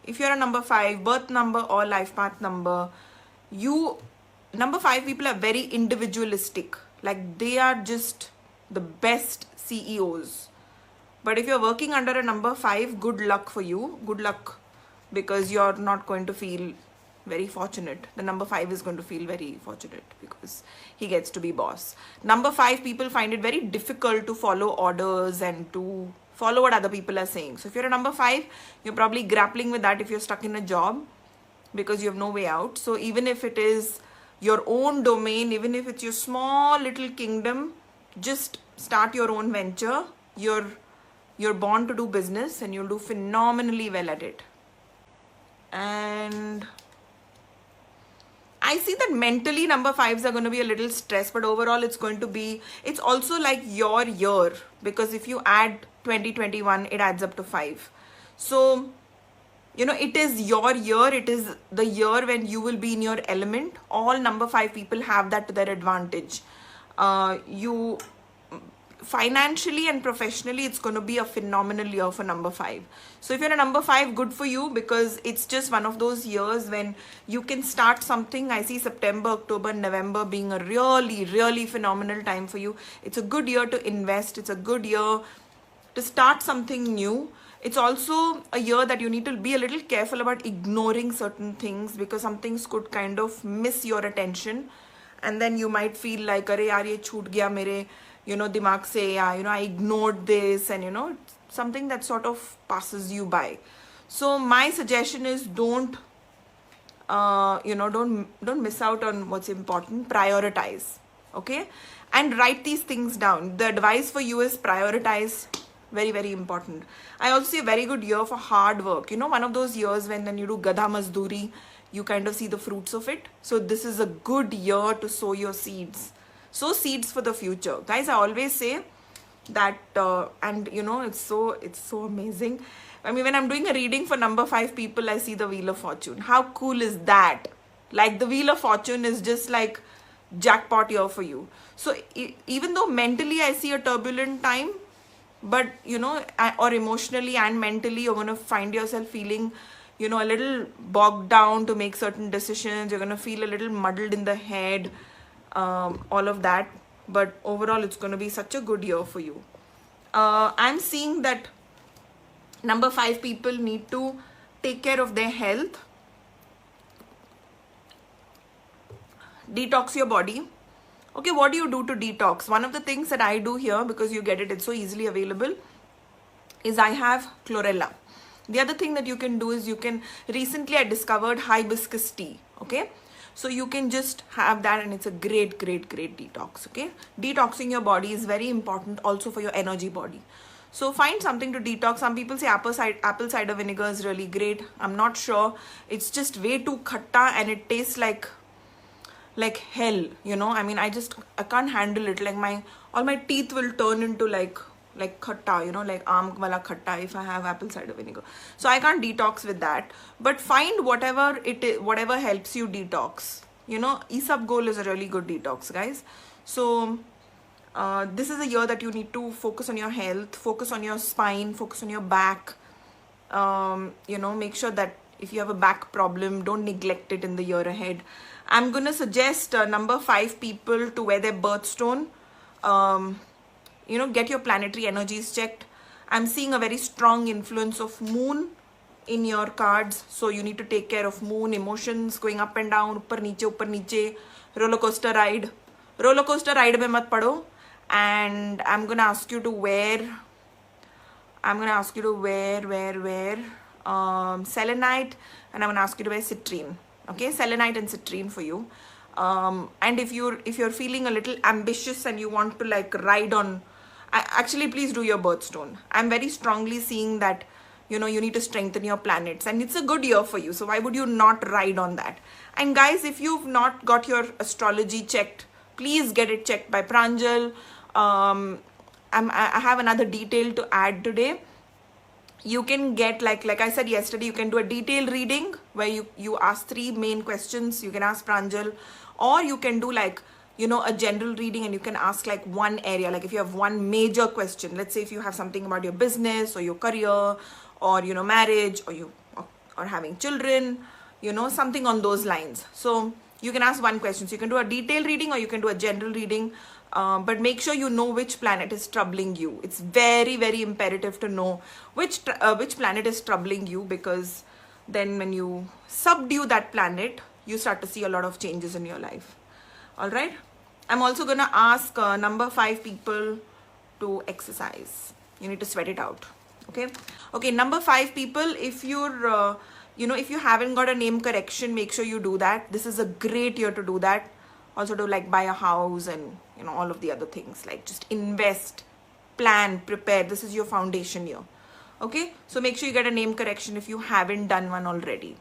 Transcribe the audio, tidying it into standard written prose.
if you're a number 5, birth number or life path number, number 5 people are very individualistic. Like they are just the best CEOs. But if you're working under a number 5, good luck for you. Good luck, because you're not going to feel very fortunate. The number 5 is going to feel very fortunate because he gets to be boss. Number 5 people find it very difficult to follow orders and to follow what other people are saying. So if you're a number 5, you're probably grappling with that if you're stuck in a job because you have no way out. So even if it is your own domain, even if it's your small little kingdom, just start your own venture. You're born to do business and you'll do phenomenally well at it. And I see that mentally number 5s are going to be a little stressed, but overall it's also like your year, because if you add 2021, it adds up to 5. So, it is your year. It is the year when you will be in your element. All number 5 people have that to their advantage. You financially and professionally, it's going to be a phenomenal year for number 5. So if you're a number 5, good for you, because it's just one of those years when you can start something. I see September, October, November being a really, really phenomenal time for you. It's a good year to invest. It's a good year to start something new. It's also a year that you need to be a little careful about ignoring certain things, because some things could kind of miss your attention. And then you might feel like, "Arey yaar, ye chhoot gaya mere, dimag se, I ignored this," and something that sort of passes you by. So my suggestion is don't miss out on what's important. Prioritize, okay? And write these things down. The advice for you is prioritize. Very, very important. I also see a very good year for hard work. One of those years when you do gadha mazduri, you kind of see the fruits of it. So this is a good year to sow your seeds. Sow seeds for the future. Guys, I always say that, and it's so amazing. I mean, when I'm doing a reading for number 5 people, I see the Wheel of Fortune. How cool is that? Like the Wheel of Fortune is just like jackpot year for you. So even though mentally I see a turbulent time, but or emotionally and mentally, you're going to find yourself feeling, a little bogged down to make certain decisions. You're going to feel a little muddled in the head, all of that. But overall, it's going to be such a good year for you. I'm seeing that number 5 people need to take care of their health. Detox your body. Okay, what do you do to detox? One of the things that I do here, because you get it's so easily available, is I have chlorella. The other thing that you can do is recently I discovered hibiscus tea, okay? So you can just have that, and it's a great, great, great detox, okay? Detoxing your body is very important also for your energy body. So find something to detox. Some people say apple cider vinegar is really great. I'm not sure. It's just way too khatta and it tastes like hell, I mean, I can't handle it. Like all my teeth will turn into like khatta, like aam wala khatta if I have apple cider vinegar. So I can't detox with that. But find whatever helps you detox. Isabgol is a really good detox, guys. So this is a year that you need to focus on your health, focus on your spine, focus on your back. Make sure that if you have a back problem, don't neglect it in the year ahead. I'm going to suggest number 5 people to wear their birthstone. Get your planetary energies checked. I'm seeing a very strong influence of moon in your cards. So you need to take care of moon, emotions going up and down, upar niche, roller coaster ride. Roller coaster ride mein mat pado. And I'm going to ask you to wear selenite, and I'm going to ask you to wear citrine. Okay, selenite and citrine for you. And if you're feeling a little ambitious and you want to like ride on, actually please do your birthstone. I'm very strongly seeing that you need to strengthen your planets, and it's a good year for you. So why would you not ride on that? And guys, if you've not got your astrology checked, please get it checked by Pranjal. I have another detail to add today. You can get, like I said yesterday, you can do a detailed reading where you ask 3 main questions. You can ask Pranjal, or you can do a general reading and you can ask like one area. Like if you have one major question, let's say if you have something about your business or your career or, marriage or or having children, you know, something on those lines. So you can ask one question. So you can do a detailed reading or you can do a general reading, but make sure you know which planet is troubling you. It's very, very imperative to know which planet is troubling you, because then when you subdue that planet, you start to see a lot of changes in your life. All right. I'm also going to ask number 5 people to exercise. You need to sweat it out. Okay, number 5 people, if you're if you haven't got a name correction, make sure you do that. This is a great year to do that. Also to like buy a house and all of the other things, like just invest, plan, prepare. This is your foundation year. Okay, so make sure you get a name correction if you haven't done one already.